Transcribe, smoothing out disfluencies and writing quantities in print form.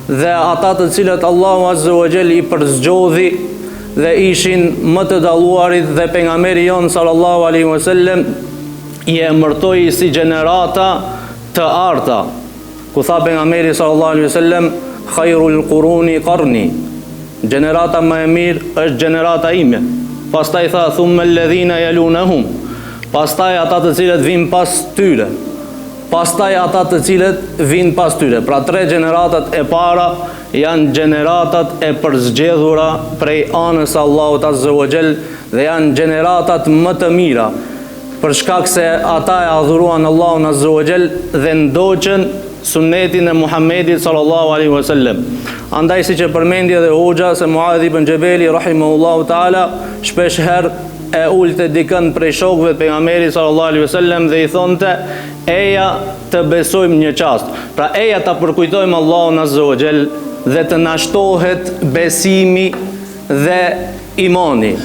dhe ata të cilët Allahu Azza wa Jall i përzgjodhi dhe ishin më të dalluarit dhe pejgamberi jon sallallahu alaihi wasallam i emërtoi si gjenerata të arta, ku tha pejgamberi sallallahu alaihi wasallam khairul quruni qarni, gjenerata më e mirë është gjenerata ime. Pastaj tha thumma alladhina yalunahum, pastaj ata të cilët vinë pas tyre, pastaj ata të cilët vinë pas tyre. Pra 3 gjeneratat e para janë gjeneratat e përzgjedhura prej anës Allahut Azza wa Jall dhe janë gjeneratat më të mira, për shkak se ata e adhuruan Allahun Azza wa Jall dhe ndoqën sunnetin e Muhammedit sallallahu alaihi wasallam. Andaj siç e përmendi edhe hoxha se Muadh ibn Jabali rahimahullahu taala shpesh herë e ulte dikën prej shokëve të pejgamberit sallallahu alaihi wasallam dhe i thonte eja të besojmë një çast. Pra eja ta përkujtojmë Allahun Azza wa Jall dhe të na shtohet besimi dhe imani.